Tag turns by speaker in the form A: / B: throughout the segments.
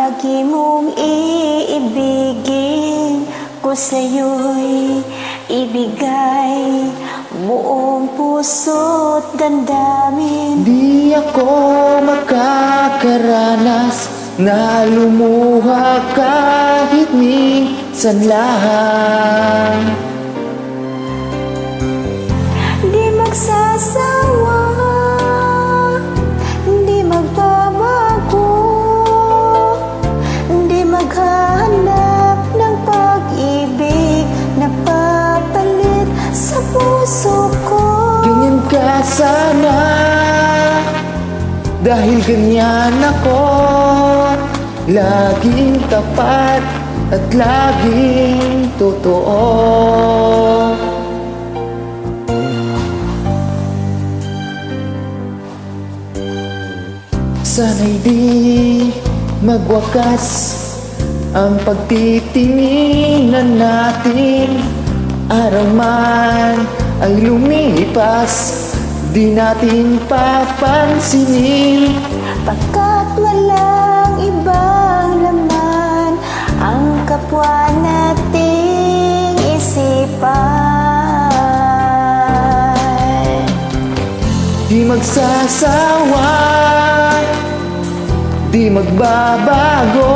A: lagi mong iibigin, ko sa'yo'y ibigay buong puso't damdamin.
B: Di ako makakaranas na lumuha kahit minsan lang.
A: Di magsasawa, di magbabago, di maghahanap ng pag-ibig na papalit sa puso ko.
B: Ganyan ka sana, dahil ganyan ako, laging tapat at laging totoo. Sana'y di magwakas ang pagtitinginan natin. Araw man ay lumipas, di natin papansinin.
A: Pagkat walang ibang laman ang kapwa nating isipan.
B: Di magsasawa, di magbabago,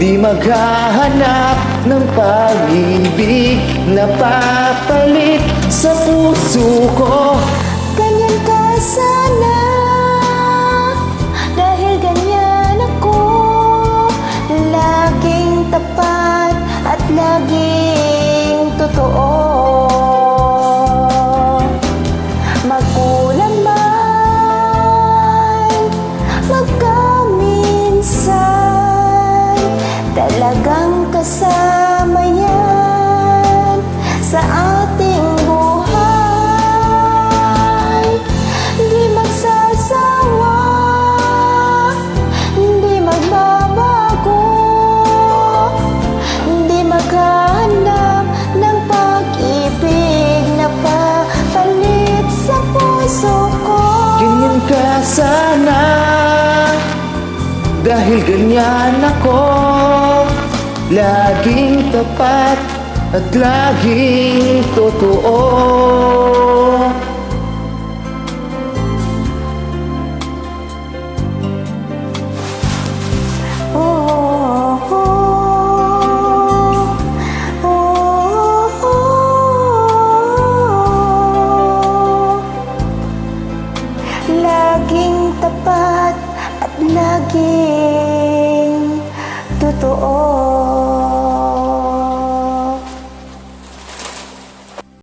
B: di maghahanap ng pag-ibig na papalit sa puso ko.
A: Ganyan ka sana, dahil ganyan ako, laging tapat at laging totoo. Magkulang man, magkaminsan, talagang kasama yan sa ating buhay. Di magsasawa, di magbabago, di maghahanap ng pag-ibig na papalit sa puso ko.
B: Ganyan ka sana, dahil ganyan ako, laging tapat at laging totoo.